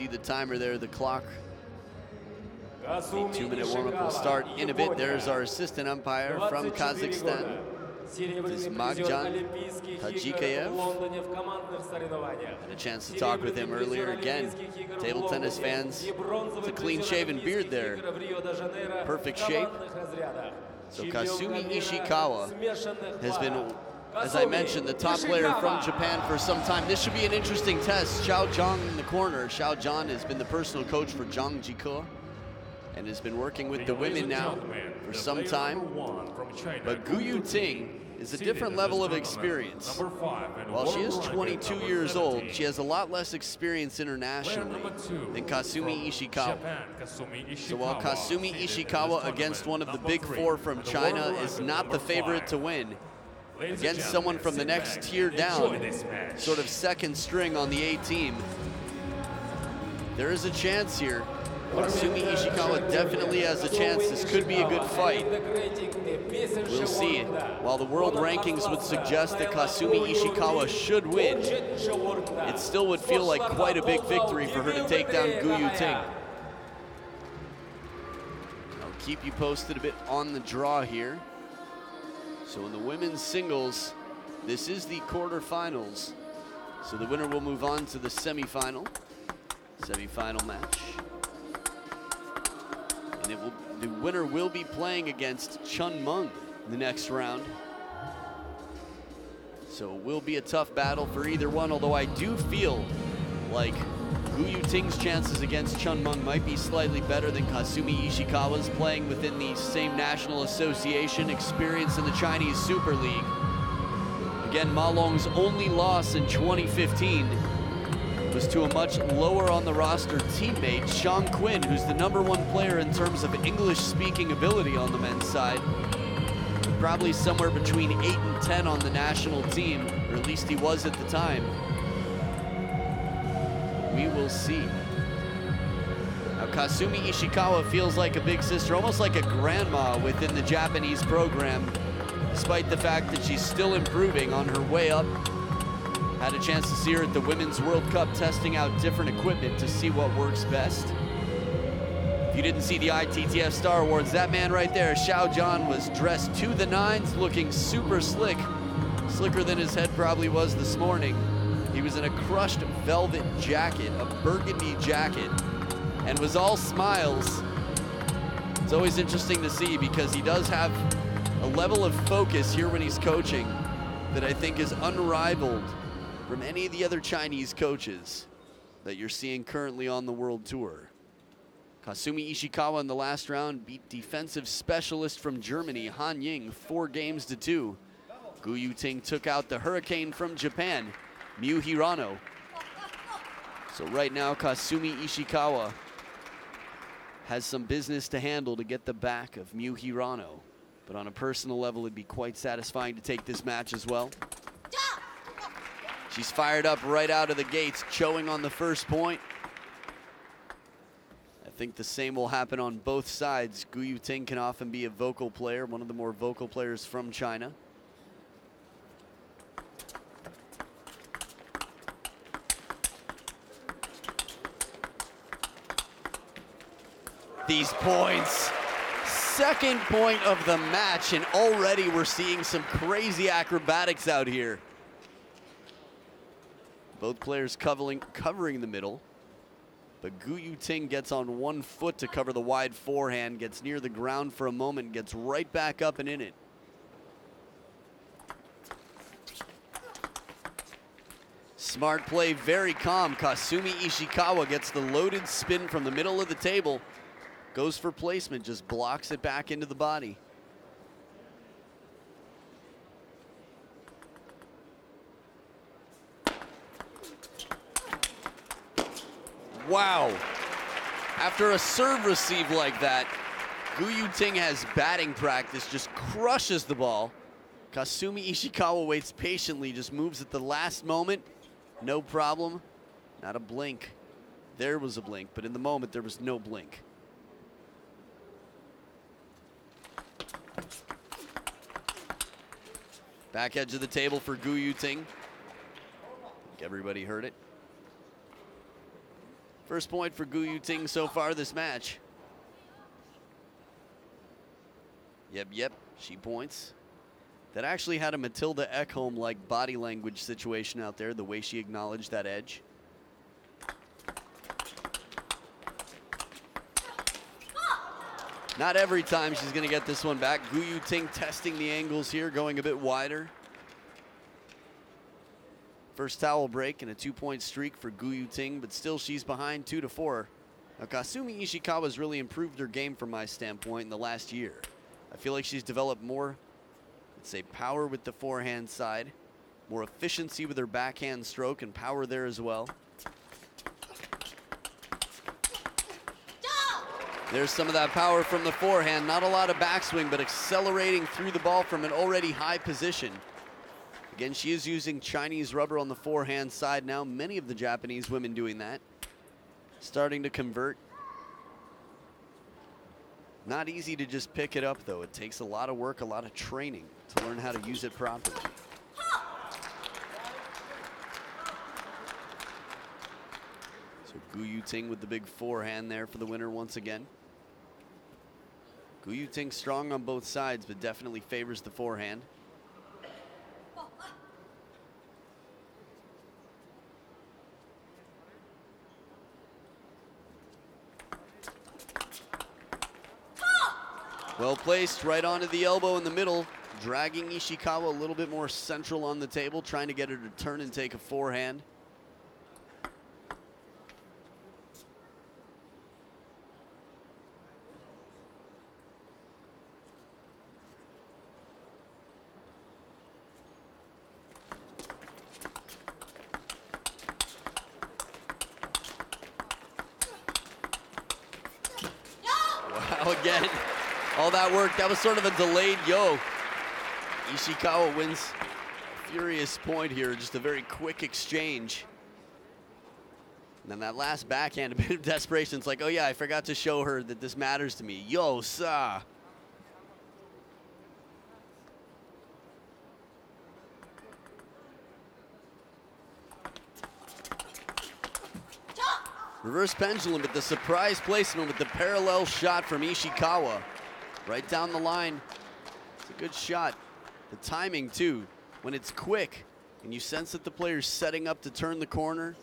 see the timer there, the clock. The 2-minute warm-up will start in a bit. There's our assistant umpire from Kazakhstan. This is Magjan Tajikayev. Had a chance to talk with him earlier. Again, table tennis fans, it's a clean-shaven beard there. Perfect shape. So Kasumi Ishikawa has been, as I mentioned, the top player from Japan for some time. This should be an interesting test. Xiao Zhang in the corner. Xiao Zhang has been the personal coach for Zhang Jike and has been working with the women now for some time. But Gu Yuting is a different level of experience. While she is 22 years old, she has a lot less experience internationally than Kasumi Ishikawa. So while Kasumi Ishikawa against one of the big four from China is not the favorite to win, against someone from the next tier down, sort of second string on the A team, there is a chance here. Kasumi Ishikawa definitely has a chance. This could be a good fight. We'll see. While the world rankings would suggest that Kasumi Ishikawa should win, it still would feel like quite a big victory for her to take down Gu Yuting. I'll keep you posted a bit on the draw here. So in the women's singles, this is the quarterfinals. So the winner will move on to the semifinal match. And the winner will be playing against Chun Meng in the next round. So it will be a tough battle for either one, although I do feel like Gu Yuting's chances against Chun Meng might be slightly better than Kasumi Ishikawa's, playing within the same national association, experience in the Chinese Super League. Again, Ma Long's only loss in 2015 was to a much lower on the roster teammate, Shang Quinn, who's the #1 player in terms of English-speaking ability on the men's side. Probably somewhere between 8 and 10 on the national team, or at least he was at the time. We will see. Now, Kasumi Ishikawa feels like a big sister, almost like a grandma within the Japanese program, despite the fact that she's still improving on her way up. Had a chance to see her at the Women's World Cup testing out different equipment to see what works best. If you didn't see the ITTF Star Awards, that man right there, Xiao Zhan, was dressed to the nines, looking super slick. Slicker than his head probably was this morning. He was in a crushed velvet jacket, a burgundy jacket, and was all smiles. It's always interesting to see because he does have a level of focus here when he's coaching that I think is unrivaled from any of the other Chinese coaches that you're seeing currently on the World Tour. Kasumi Ishikawa in the last round beat defensive specialist from Germany, Han Ying, 4-2. Gu Yuting took out the Hurricane from Japan, Miu Hirano. So right now, Kasumi Ishikawa has some business to handle to get the back of Miu Hirano. But on a personal level, it'd be quite satisfying to take this match as well. She's fired up right out of the gates, chowing on the first point. I think the same will happen on both sides. Gu Yuting can often be a vocal player, one of the more vocal players from China. These points, second point of the match, and already we're seeing some crazy acrobatics out here. Both players covering the middle, but Gu Yuting gets on one foot to cover the wide forehand, gets near the ground for a moment, gets right back up and in it. Smart play, very calm. Kasumi Ishikawa gets the loaded spin from the middle of the table, goes for placement, just blocks it back into the body. Wow. After a serve receive like that, Gu Yuting has batting practice, just crushes the ball. Kasumi Ishikawa waits patiently, just moves at the last moment. No problem. Not a blink. There was a blink, but in the moment there was no blink. Back edge of the table for Gu Yuting. I think everybody heard it. First point for Gu Yuting so far this match. Yep, she points. That actually had a Matilda Ekholm-like body language situation out there, the way she acknowledged that edge. Not every time she's gonna get this one back. Gu Yuting testing the angles here, going a bit wider. First towel break and a 2-point streak for Gu Yuting, but still she's behind 2-4. Now Kasumi Ishikawa's really improved her game from my standpoint in the last year. I feel like she's developed more, let's say, power with the forehand side, more efficiency with her backhand stroke, and power there as well. There's some of that power from the forehand. Not a lot of backswing, but accelerating through the ball from an already high position. Again, she is using Chinese rubber on the forehand side now. Many of the Japanese women doing that. Starting to convert. Not easy to just pick it up, though. It takes a lot of work, a lot of training to learn how to use it properly. So Gu Yuting with the big forehand there for the winner once again. Gu Yuting strong on both sides, but definitely favors the forehand. Well placed, right onto the elbow in the middle, dragging Ishikawa a little bit more central on the table, trying to get her to turn and take a forehand. Wow, again. All that work, that was sort of a delayed yo. Ishikawa wins a furious point here, just a very quick exchange. And then that last backhand, a bit of desperation. It's like, oh yeah, I forgot to show her that this matters to me. Yo, sa. Reverse pendulum, but the surprise placement with the parallel shot from Ishikawa. Right down the line. It's a good shot. The timing, too. When it's quick and you sense that the player's setting up to turn the corner,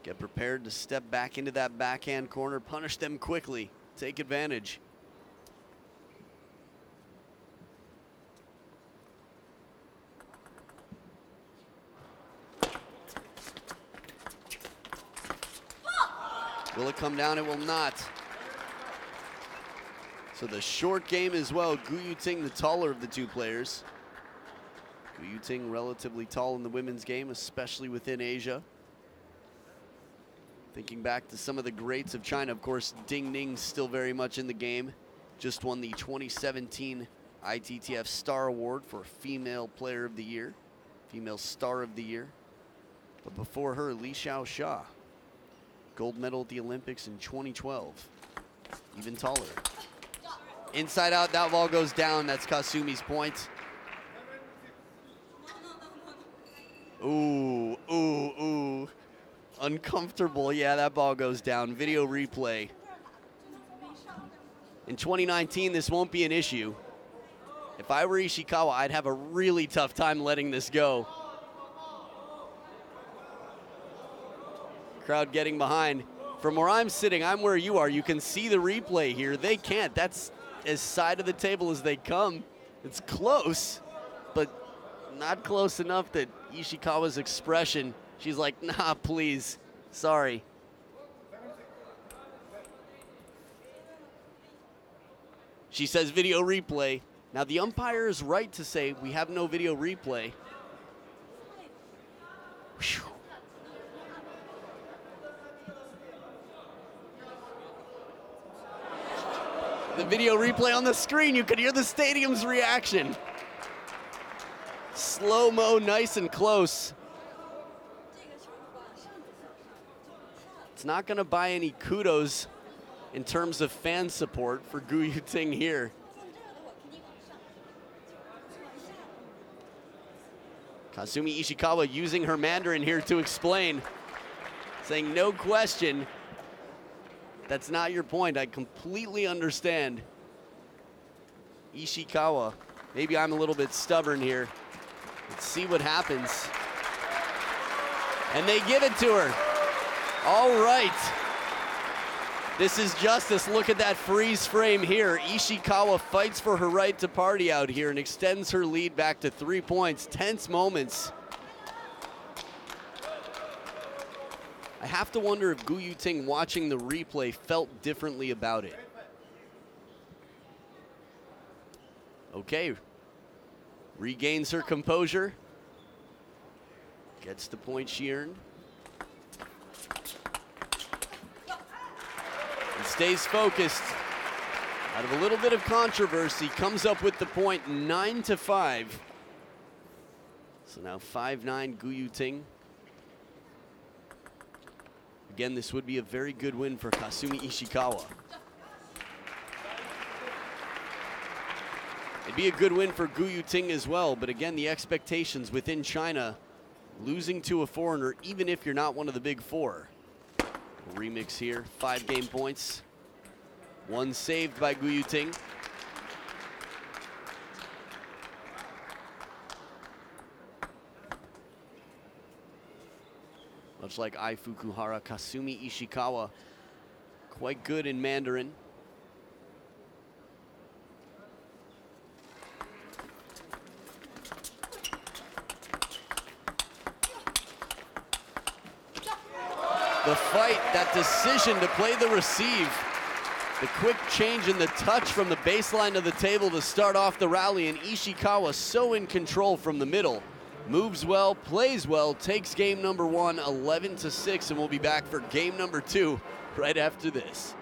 get prepared to step back into that backhand corner, punish them quickly, take advantage. Will it come down? It will not. So the short game as well. Gu Yuting, the taller of the two players. Gu Yuting relatively tall in the women's game, especially within Asia. Thinking back to some of the greats of China, of course, Ding Ning's still very much in the game. Just won the 2017 ITTF Star Award for Female Player of the Year, Female Star of the Year. But before her, Li Xiaoxia, gold medal at the Olympics in 2012, even taller. Inside out, that ball goes down. That's Kasumi's point. Ooh, ooh, ooh. Uncomfortable. Yeah, that ball goes down. Video replay. In 2019, this won't be an issue. If I were Ishikawa, I'd have a really tough time letting this go. Crowd getting behind. From where I'm sitting, I'm where you are. You can see the replay here. They can't. That's as side of the table as they come. It's close, but not close enough that Ishikawa's expression, she's like, nah, please, sorry. She says video replay. Now the umpire is right to say we have no video replay. Whew. The video replay on the screen, you could hear the stadium's reaction. Slow-mo, nice and close. It's not gonna buy any kudos in terms of fan support for Gu Yuting here. Kasumi Ishikawa using her Mandarin here to explain. saying no question. That's not your point. I completely understand. Ishikawa, maybe I'm a little bit stubborn here. Let's see what happens. And they give it to her. All right. This is justice. Look at that freeze frame here. Ishikawa fights for her right to party out here and extends her lead back to 3 points. Tense moments. I have to wonder if Gu Yuting, watching the replay, felt differently about it. Okay. Regains her composure. Gets the point she earned. And stays focused. Out of a little bit of controversy, comes up with the point, 9-5. So now 5-9 Gu Yuting. Again, this would be a very good win for Kasumi Ishikawa. It'd be a good win for Gu Yuting as well, but again, the expectations within China, losing to a foreigner, even if you're not one of the big four. Remix here, 5 game points. 1 saved by Gu Yuting. Much like Ai Fukuhara, Kasumi Ishikawa, quite good in Mandarin. The fight, that decision to play the receive. The quick change in the touch from the baseline to the table to start off the rally, and Ishikawa so in control from the middle. Moves well, plays well, takes game number 1, 11-6, and we'll be back for game number 2 right after this.